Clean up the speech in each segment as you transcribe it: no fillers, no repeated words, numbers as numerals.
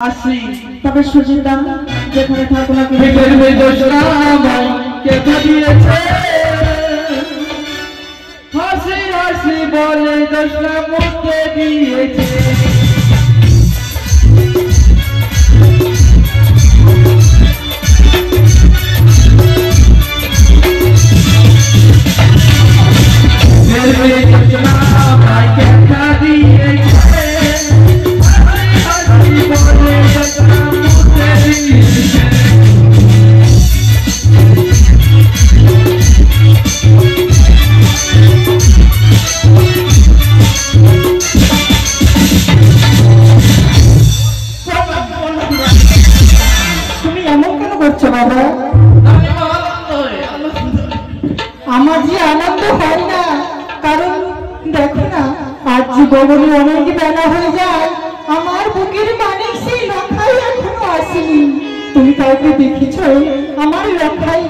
আসি তবে সুজিতা যেখানে থাকো না কেটে দিয়েছে হাসি হাসি বলে দোষটা মুখে দিয়েছে আমার যে আনন্দ হয় না, কারণ দেখো না আজ জীবনে অনেক বেলা হয়ে যায়, আমার বুকের মানিক সেই রক্ষাই এখনো আসেনি। তুমি কাউকে দেখেছ আমার রক্ষাই?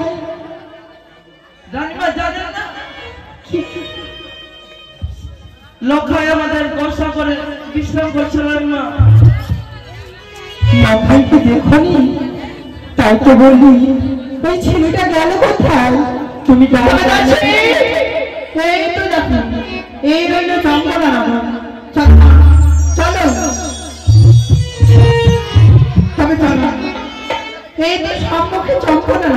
লক্ষাই আমাদের বর্ষা করে বিশ্রাম করছিলেন না। লক্ষাইকে দেখনি? তাই তো বললি ওই ছেলেটা গেল কোথায়? তুমি এই তো দেখো এই রইল চম্পনা চলো তবে চলো এই তো সম্মুখে চম্পনা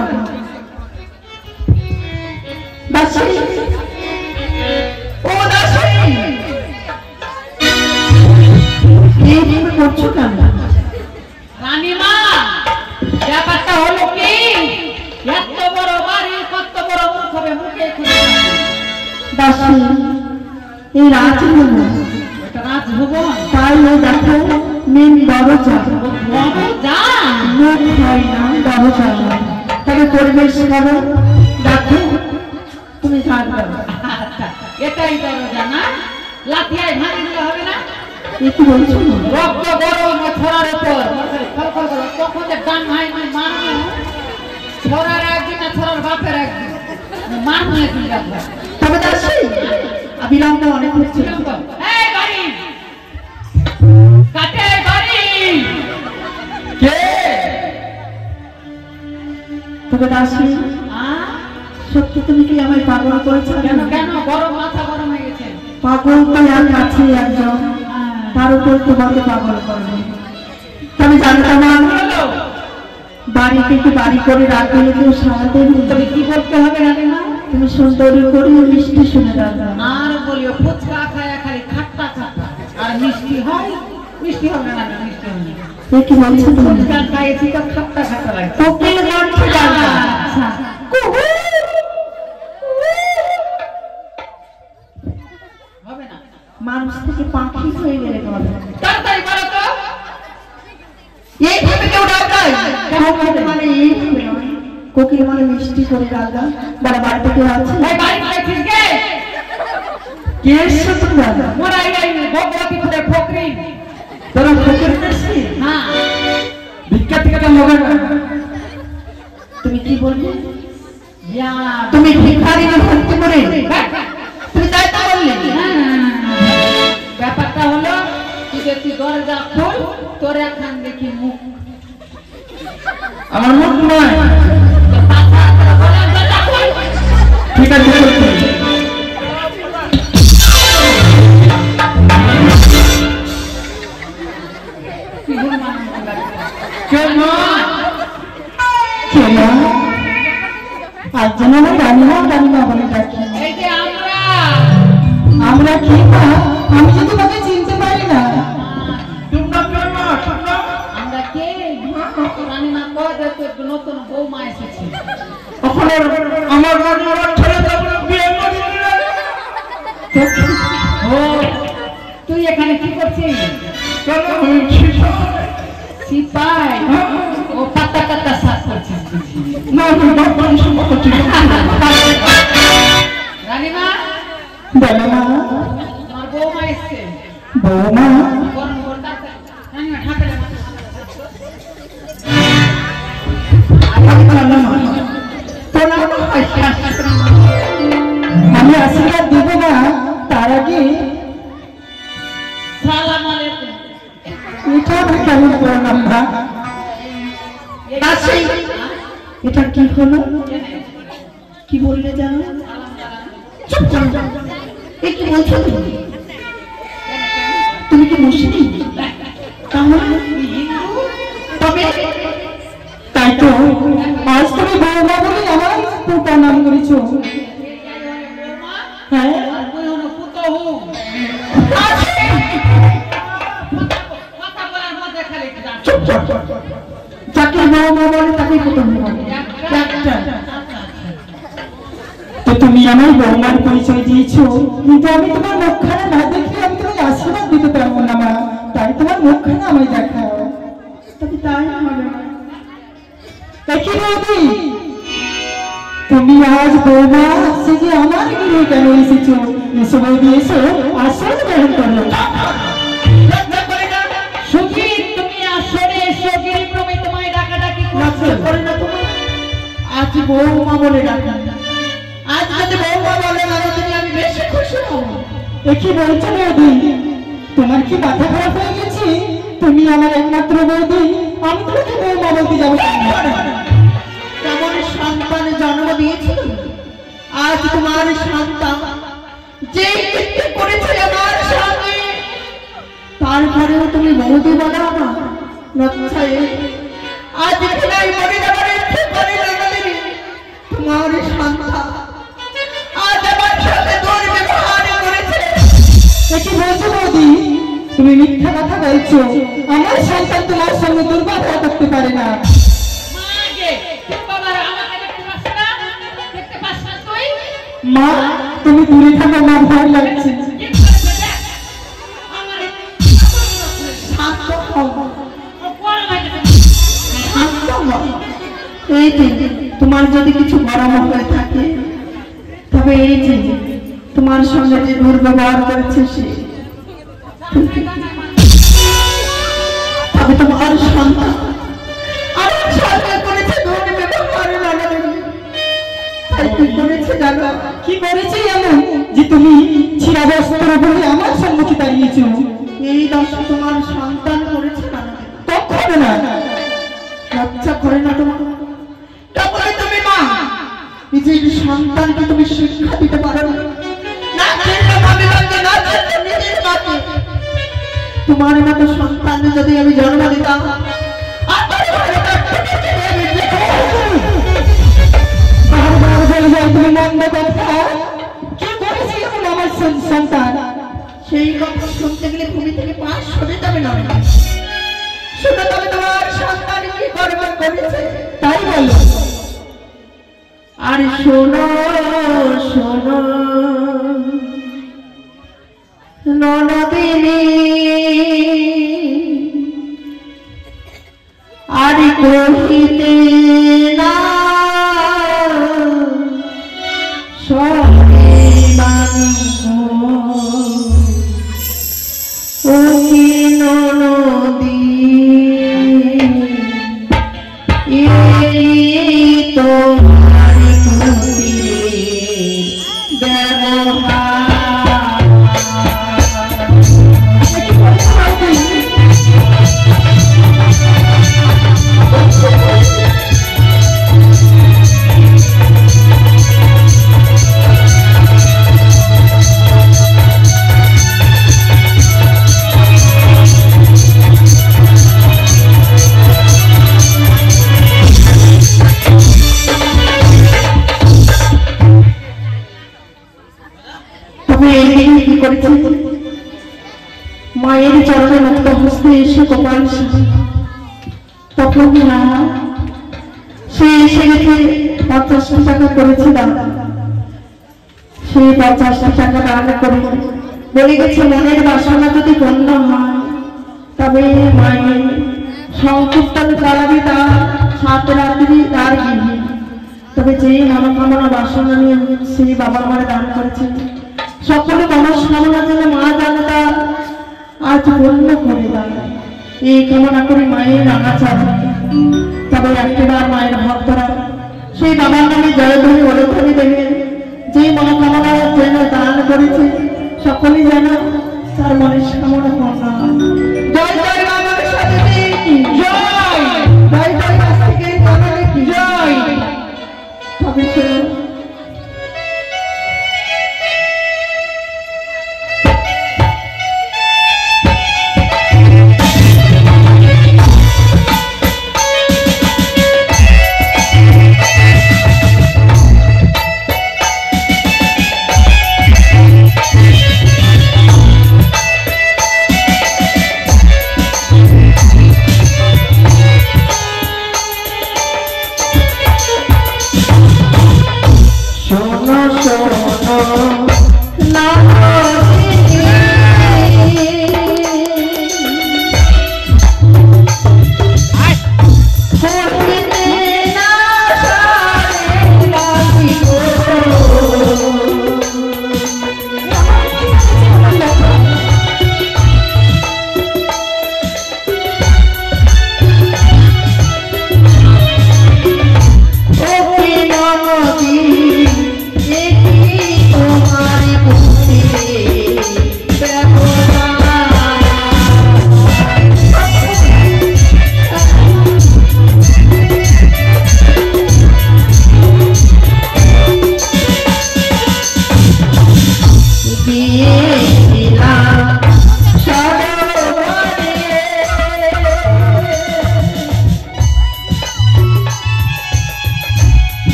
দাসী ও দাসী এইভাবে করছো কেন? রানীমা ব্যাপারটা হলো কি, এত বড় বাড়ি কত বড় মুখ হবে, মুখে দাসী এই রাজভবন, এটা রাজভবন, তাই ওই দেখো মেন দরজা যা মুখ হয় না দরজা, তবে পরিবেশ করো দেখো তুমি থাকবে। আচ্ছা এটাই দরজা না? লাঠিয়ায় ভাঙি দিলে হবে না? কি বলছো? রক্ত গরম ছড়ার উপর তখন যে ডান ভাই মারু ছড়ার একদিন না ছড়ার বাপের একদিন মারু একদিন যাবো। তবে দাসী বিলম্ব অনেক হচ্ছে। এই বাড়ি কাটে বাড়ি কে? তবে দাসী সত্যি তুমি কি আমায় পাগল করেছো? কেন কেন গরম মাথা গরম হয়ে গেছে? পাগল তো এক আছে একজন, তার উপর তোমাকে পাগল করবে। তবে জানতাম বাড়িতে কি বাড়ি করে রাখবে কেউ সারাদিন? তবে কি করতে হবে রানীমা? তুমি সুন্দরী করে মিষ্টি শুনে রাখবে। আর বলিও ফুচকা খায় খালি খাট্টা খাট্টা আর মিষ্টি হয়? মিষ্টি হবে না, মিষ্টি হবে না। এ কি বলছো তুমি? ফুচকা খাইছি তো খাট্টা খাট্টা লাগে। কোকিল কণ্ঠে ডাকবে। আচ্ছা হবে না, মানুষ থেকে পাখি হয়ে গেলে হবে। তাড়াতাড়ি বলো তো এইভাবে কেউ ডাকায়? কোকিল মানে এইভাবে নয়, কোকিল মানে মিষ্টি করে ডাকা। বড় বাড়িতে কেউ আছে? এই বাড়ি খাইছিস কে? কে এসছো তুমি দাদা? মোরা এই ভগবতী ফুলে ফকরি। তোরা ফকির পেয়েছি? হ্যাঁ ভিক্ষা থেকে তো মগা তুমি কি বলবে? ইয়া তুমি ভিখারি না ভক্তি করে তুমি তাই তা বললে? ব্যাপারটা হলো তুই যদি দরজা খোল তোর এখন দেখি মুখ। আমার মুখ নয়। ঠিক আছে আজ যেন আমি রানীমা রানীমা বলে ডাকি। এই যে আমরা কি না? আমি তো তোমাকে চিনতে পারি না। আমরা কে? রানীমা কয় যে তোর নতুন বৌমা এসেছে। আমার রানীমার ছেলে তারপরে বিয়ে করে দিলেন। ও তুই এখানে কি করছিস? কেন সিপাই? ও পাতা পাতা সাফ করছিস? না বর্তমান সম্পর্ক ছিল রানীমা বলো মা। তোমার বৌমা এসছে। বৌমা? গরম গরম রানীমা ঠাকুর আমি আশীর্বাদ দেব না, তার আগে সালাম আলাইকুম। এটা কেমন প্রণাম? রাখা। এটা কি হলো? কি বললে জানো? চুপ করো। এ কি বলছো তুমি? তুমি কি মুসলিম? তাহলে তবে তাই তো আজ তুমি বৌমা বলে আমার পুতার নাম করেছো। হ্যাঁ যাকে বৌমা বলে তাকে পুতার বলে। তো তুমি আমার বৌমার পরিচয় দিয়েছো, কিন্তু আমি তোমার মুখখানা না দেখলে আমি তোমাকে আশীর্বাদ দিতে পারবো না মা। তাই তোমার মুখখানা আমায় দেখাও। তবে তাই হবে না। দেখি বৌদি, তুমি আজ বৌমা আসছে যে আমার গৃহে কেন এসেছো? এসো বৌদি, এসো, আসল গ্রহণ করো। সুখী, তুমি আসলে এসো, গিরিপ্রমে তোমায় ডাকাডাকি করে না তোমার। আজ বৌমা বলে ডাকা। আজ যদি বৌমা বলে না তুমি, আমি বেশি খুশি হব। দেখি বলছো বৌদি, তোমার কি মাথা খারাপ হয়ে গেছে? তুমি আমার একমাত্র বৌদি, আমি তোমাকে বৌমা বলতে যাবো? তেমন সন্তান জন্ম দিয়েছিল, আজ তোমার সন্তান যে কৃত্য করেছে আমার সঙ্গে, তারপরেও তুমি বৌদি বলো না? লজ্জায় আজ খেলাই মরে যাবার ইচ্ছে করে না তোমার সন্তান আজ আমার সাথে দুর্ব্যবহার করেছে। কি বলছো বৌদি? তুমি মিথ্যা কথা বলছো। আমার সন্তান তোমার সঙ্গে দুর্ব্যবহার করতে পারে না। মা, তুমি দূরে থাকো, মা, ভয় লাগছে। এই যে তোমার যদি কিছু পরামর্শ হয়ে থাকে, তবে এই যে তোমার সঙ্গে যে দুর্ব্যবহার করেছে সে, তবে তোমার সন্তান আমার সঙ্গে করেছে দুর্ব্যবহার। কি করেছে জানো? কি করেছে এমন যে তুমি ছিঁড়া বস্ত্র বলে আমার সম্মুখে দাঁড়িয়েছ? এই দশ তোমার সন্তান করেছে না? কখনো না। লজ্জা করে না তোমার? তারপরে তুমি মা নিজের সন্তানকে তুমি শিক্ষা দিতে পারো না? তোমার মতো সন্তান যদি আমি জন্ম দিতাম, তুমি মন্দ কথা কি করেছি আমার সন্তান? সেই কথা শুনতে গেলে ভূমি থেকে পাশ সরে যাবে না। শুনে তবে তোমার সন্তান কি করবে করেছে তাই বলো। আর শোনো শোনো ননদিনী, আর কহিতে না সবে মানিব ও কি ননদী, এই তোমার ব্যবহার। মায়ের চরণে মুক্ত হস্তে এসে গোপাল তখন না সে এসে গেছে 50টা টাকা করেছে দাদা। সেই 50টা টাকা দান করে বলে গেছে মনের বাসনা যদি পূর্ণ হয় তবে মায়ের সংকীর্তন চালাবে তার 7 রাত্রি তার গৃহে। তবে যে মনোকামনা বাসনা নিয়ে সেই বাবার মারে দান করেছে, সকলে মনস্কামনা যেন মা জানতা আজ পূর্ণ করে দেয়, এই কামনা করে মায়ের আনাচার। তবে একবার মায়ের ভক্তরা সেই বাবার নামে জয়ধ্বনি ওলধ্বনি দেবেন, যে মনোকামনা যেন দান করেছে সকলে যেন তার মনস্কামনা পূর্ণ হয়। জয় জয় বাবার সাথে জয়।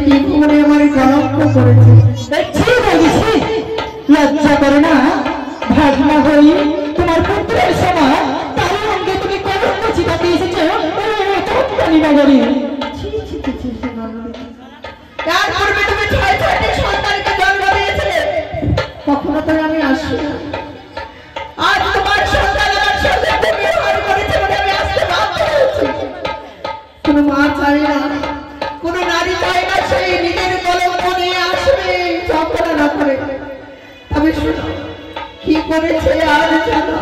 কি করে আমার কলঙ্ক করেছে। লজ্জা করে না? ভাগনা হই তোমার পুত্রের সময় তার সঙ্গে তুমি কলঙ্ক চিতাতে এসেছো নগরী। তার পূর্বে তুমি 6টি সন্তানকে জন্ম দিয়েছিলে, কখনো তো আমি আসি না। আজ তোমার সন্তান আমার সাথে ব্যবহার করেছে বলে আমি আসতে বাধ্য হয়েছি। কোনো মা চাই না, কোনো নারী চাই না সেই নিজের কলঙ্ক নিয়ে আসবে ঝগড়া না করে। তবে শোনো কি করেছে আর জানো?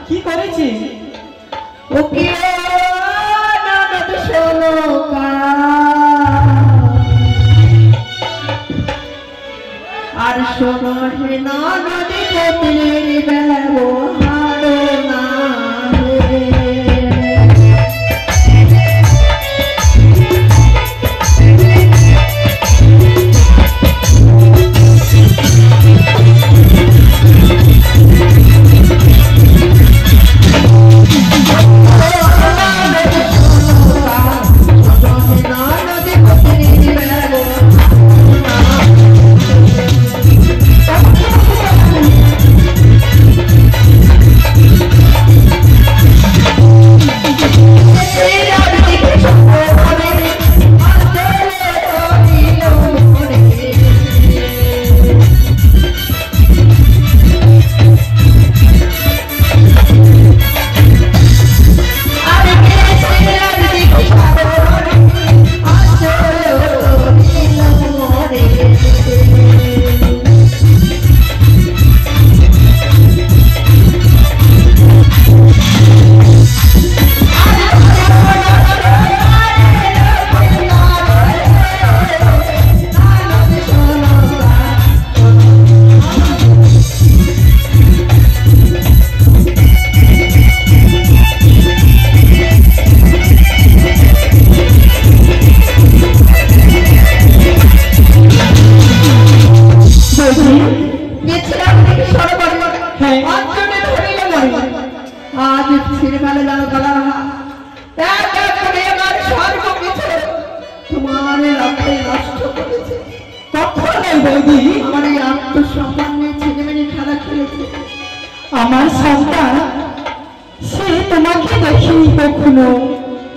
কি করেছে? ও কি ননদ শোনো আর শোনো হে নদী গোপিনীর ব্যবহার না আমার সন্তান সে তোমাকে দেখিনি কখনো,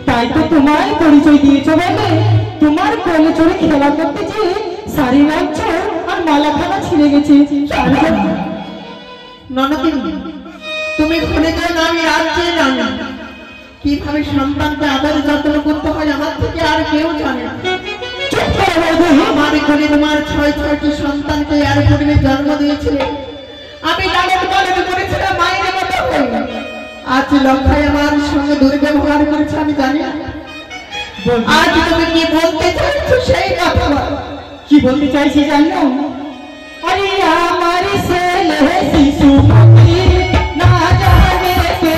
তাই তো তোমায় পরিচয় দিয়েছো বলে তোমার কোলে চড়ে খেলা করতে যে শাড়ি লাগছ আর মালাখানা ছিঁড়ে গেছে। ননদিনী তুমি ভুলে যাও না আমি রাজ্যে জানি কিভাবে সন্তানকে আদর যত্ন করতে হয় আমার থেকে আর কেউ জানে না। আমার ঘরে তোমার 6টি সন্তানকে আর পূর্বে জন্ম দিয়েছিলে, আমি লালন পালন করেছিলাম মায়ের মতো হয়ে। আজ লক্ষায় আমার সঙ্গে দুর্ব্যবহার করেছে আমি জানি না। আজ তুমি কি বলতে চাইছো সেই কথা বলো। কি বলতে চাইছি জানো? আরে আমার ছেলে শিশু না জানে কে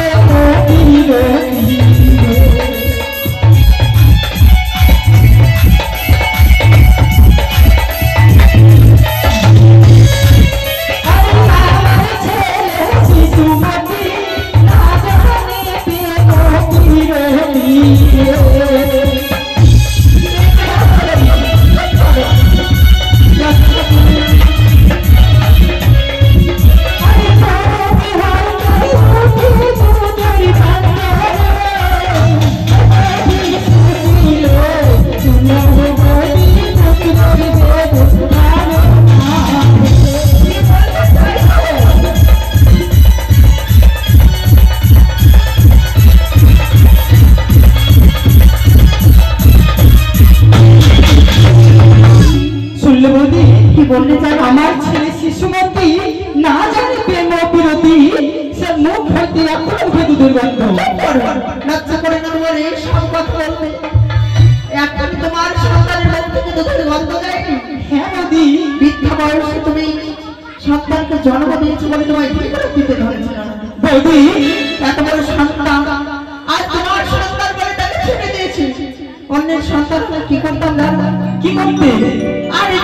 আমার ছেলে শিশুমতী না জানে প্রেম বিরতি, সে মুখ হইতে এখন উঠে দুর্গন্ধ। লজ্জা করে না তোমার এই সব কথা বলতে? এখন তোমার সন্তানের মুখ থেকে দুধের গন্ধ যায়নি? হ্যাঁ নদী, বৃদ্ধা বয়সে তুমি সন্তানকে জন্ম দিয়েছো বলে তোমায় দিতে ধরেছিল। বৌদি এত বড় সন্তান আজ তোমার সন্তান বলে তাকে ছেড়ে দিয়েছি। অন্যের সন্তান হলে কি করতাম জানো? কি করতে? আরে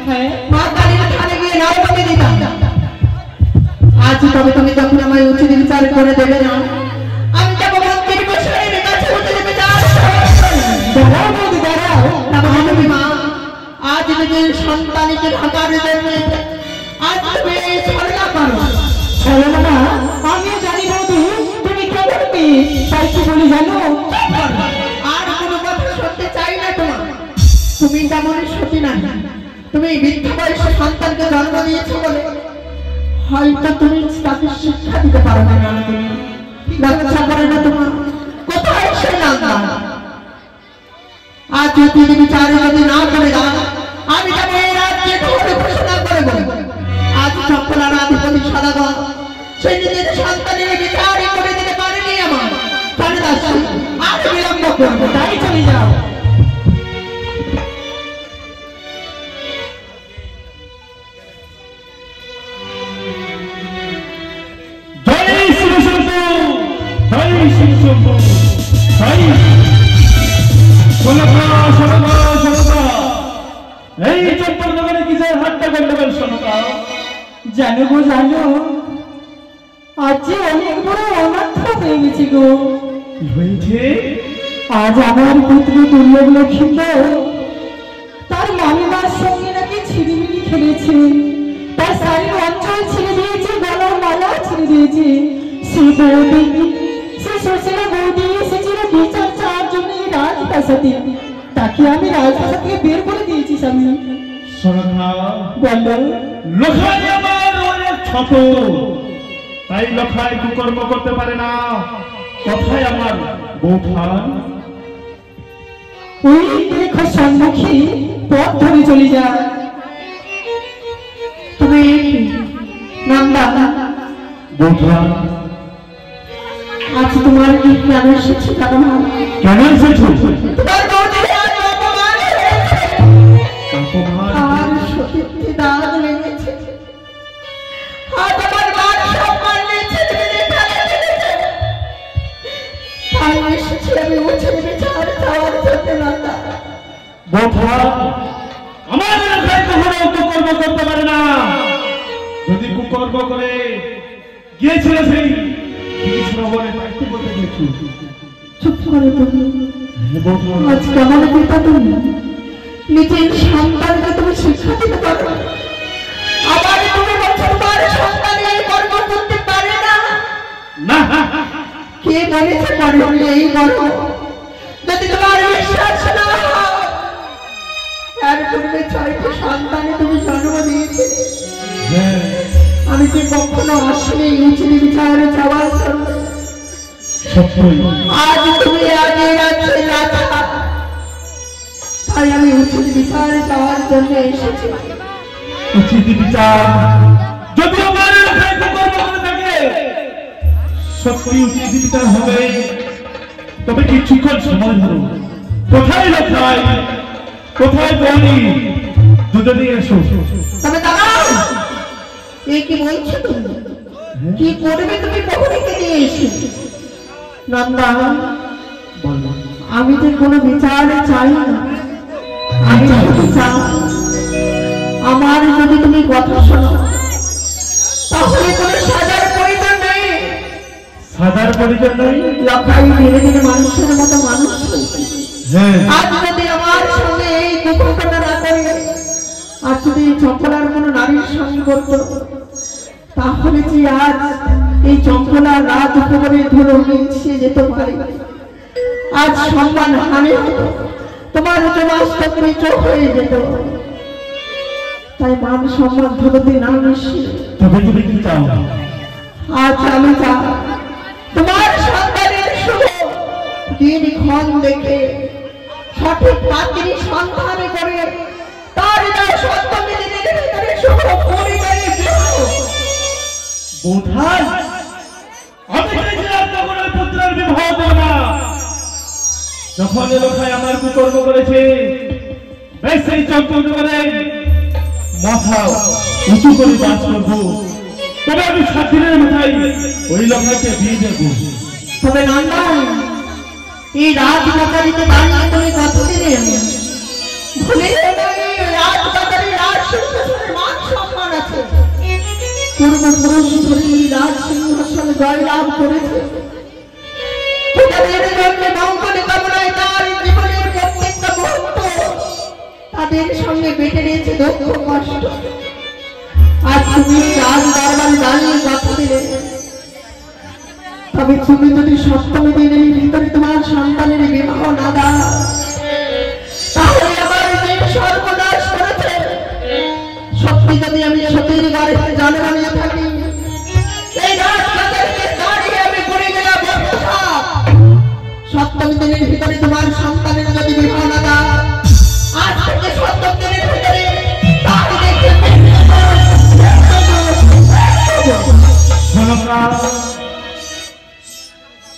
হ্যাঁ মা কালীর থানে গিয়ে নাও তুমি দিতাম। আজ তবে তুমি যখন আমায় উচিত বিচার করে দেবে না, আমি যাবো মন্ত্রীর গোসাইয়ের কাছে উচিত বিচার। দাঁড়াও বৌদি দাঁড়াও। তুমি মা, আজ নিজের সন্তানকে ঢাকার জন্য আজ তুমি এই ছলনা করো। ছলনা না, আমিও জানি বৌদি তুমি কেমন মেয়ে, তাই কি বলি জানো? আর কোনো কথা শুনতে চাই না তোমার। তুমি যেমন সতী না, তুমি বৃদ্ধ বয়সে সন্তানকে জন্ম দিয়েছো বলে হয়তো তুমি তাকে শিক্ষা দিতে পারো না। লজ্জা করে না তোমার? কোথায় সে লজ্জা? আজ যদি বিচারে যদি না করে দাও, আমি যাবো এই রাজ্যে ধরে ঘোষণা করে বলবো আজ চক্রার অধিপতি সদাগর সে নিজের সন্তানের বিচার করে দিতে পারেনি। আমার চলে যাচ্ছি, আর বিলম্ব করবো, তাই চলে যাও। জানো গো জানো, আজ যে অনেক বড় অনাথ হয়ে গেছি গো। আজ আমার পুত্র দুর্লভ লক্ষ্মীন্দর তার মামিমার সঙ্গে নাকি ছিড়িমিড়ি খেলেছে, তার শাড়ির অঞ্চল ছিঁড়ে দিয়েছে, গলার মালা ছিঁড়ে দিয়েছে। সে বৌদি, সে শ্বশুরা বৌদি এসেছিল বিচার চাওয়ার জন্য এই রাজপ্রাসাদে, তাকে আমি রাজপ্রাসাদ থেকে বের করে দিয়েছি স্বামী। বলো লোখাই আমার অনেক ছোট, তাই লোখাই কুকর্ম করতে পারে না। কথায় আমার বৌঠান ওই দেখো সম্মুখী পথ ধরে চলে যায়। তুমি নন্দা, বৌঠান আজ তোমার কি কেন এসেছি জানো না? কেন এসেছো? তোমার বৌদির আজ অপমান হয়েছে, অপমান? আর সতীত্বে দাগ লেগেছে, আর তোমার মান সম্মান নিয়েছে, তাই এসেছি আমি উচিত বিচার চাওয়ার জন্য। নন্দা, বৌঠান আমার লোখাই কখনো কুকর্ম করতে পারে না। যদি কুকর্ম করে গিয়েছিল সেই বলে তাকে বলতে গেছো। চুপ করে তুমি। আজ কেমন পিতা তুমি নিজের সন্তানকে তুমি শিক্ষা দিতে পারো, আবার তুমি বলছো তোমার সন্তান এই কর্ম করতে পারে না। না, কে বলেছে পারো এই কর্ম? যদি তোমার বিশ্বাস না হয়, এর পূর্বে 6টি সন্তানে তুমি জন্ম দিয়েছে, আমি কি কখনো আসলে উচিত বিচারে যাওয়ার জন্য? আজ তুমি আগে রাজ্যে রাজা, তাই আমি উচিত বিচারে যাওয়ার জন্য এসেছি। উচিত বিচার যদি আমার লোখাই কুকর্ম করে থাকে, সত্যি উচিত বিচার হবে। তবে কিছুক্ষণ সময় ধরো। কোথায় লোখাই, কোথায় বলি? দুটো দিয়ে এসো। তবে দাঁড়াও, এই কি বলছো তুমি? কি করবে তুমি প্রহরীকে নিয়ে এসে? নন্দা, আমি তো কোনো বিচার চাই না, আমি শুধু চাই আমার যদি তুমি কথা শোনো তাহলে কোনো সাজার প্রয়োজন নেই। সাজার পরিচয় নেই? লখাই ধীরে ধীরে মানুষের মতো মানুষ হয়েছে। আজ যদি আমার সঙ্গে এই কুকর্মটা না করে, আর যদি চম্পলার কোনো নারীর সঙ্গে করতো, তাহলে যে আজ এই চম্পলার রাজ উপরে ধরে মিশিয়ে যেত পারে। আজ সম্মান হানি হতো, তোমার জমাস্তকে চোখ হয়ে যেত। তাই মান সম্মান ধরতে না মিশিয়ে তবে তুমি কি চাও? আজ আমি চাই তোমার সন্তানের শুভ দিনক্ষণ দেখে সঠিক পাত্রী সন্ধান করে তার সন্তানের ভিতরে শুভ পরিবারে বৌঠান, আমি চাইছিলাম তখন ওই পুত্রের বিবাহ দেব না। যখন লোখাই আমার কুকর্ম করেছে, বেশ সেই চম্পল করে মাথা উঁচু করে বাস করবো। তবে আমি 7 দিনের মাথায় ওই লোখাকে দিয়ে দেবো। তবে নন্দন, এই রাজবাড়িতে দাঁড়িয়ে তুমি কতদিনে ভুলে রাজবাড়ির রাজ পূর্বপুরুষ ধরে রাজ সিংহাসন জয়লাভ করেছে। তাদের জন্য মঙ্গল কামনায় তার জীবনের প্রত্যেকটা মুহূর্ত তাদের সঙ্গে বেটে নিয়েছে দুঃখ কষ্ট। আজ তুমি রাজ দরবারে দাঁড়িয়ে কথা দিলে, তবে তুমি যদি সপ্তমী দিনের ভিতরে তোমার সন্তানের বিবাহ না দাও, তাহলে আমার যে সর্বনাশ করেছে। সত্যি যদি আমি সতীর বাড়িতে জন্ম নিয়ে থাকি, এই রাজপ্রাসাদে দাঁড়িয়ে আমি পড়ে গেলাম অভিশাপ। সপ্তমী দিনের ভিতরে তোমার সন্তানের যদি বিবাহ না দাও, আজ থেকে সপ্তম দিনের ভিতরে তাকে দেখতে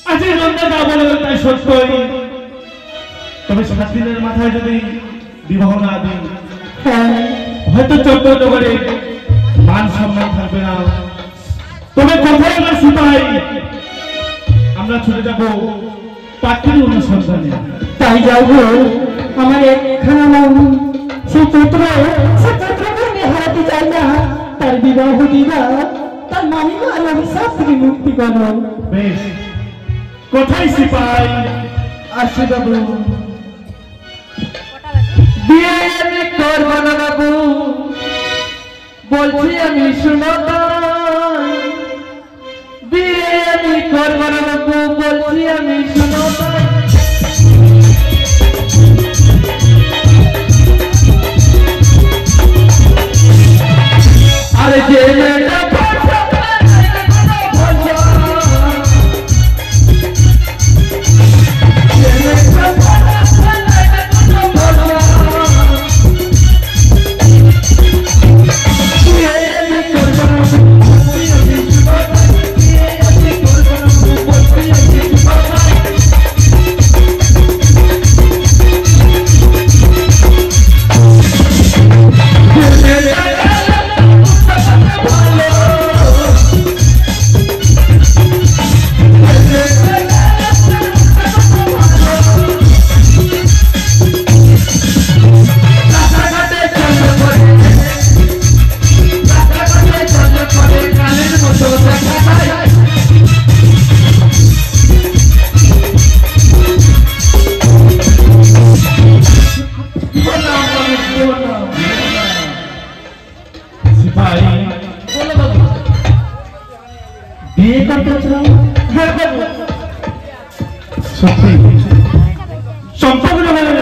আজকে রন্ধা যা বলে তাই সত্যই। তবে 7 দিনের মাথায় যদি বিবাহ না দিই, হয়তো 14 করে মান সম্মান থাকবে না। তবে কোথায় আমার সিপাই, আমরা ছুটে যাবো পাখির অনুসন্ধানে। তাই যাবো, আমার একখানা মন সেই পুত্রকে আমি হারাতে চাই না। তার বিবাহ দিবা, তার মামিমার অভিশাপ থেকে মুক্তি করো। বেশ, কোথায় সিপাই? আসি বাবু। বিয়ে আমি করবো না বাবু, বলছি আমি শুনো তো। বিয়ে আমি করবো না বাবু, বলছি আমি শুনো তো। আরে যে মেয়েটা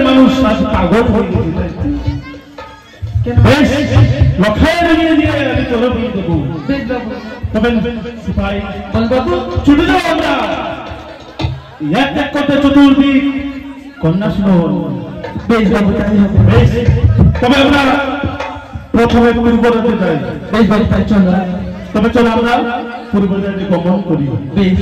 মানুষ পাগল হয়ে গেছে। লক্ষায় বেরিয়ে দিয়ে আমি তোর বলে দেবো। তবে সিপাই ছুটে যাবো আমরা, এক এক করতে চতুর্দিক কন্যা শুনুন। বেশ বাবু, তাই হবে। বেশ, তবে আমরা প্রথমে পূর্ব দিকে যাই। বেশ বাবু, তাই চলো। তবে চলো আমরা পূর্ব দিকে গমন করি। বেশ।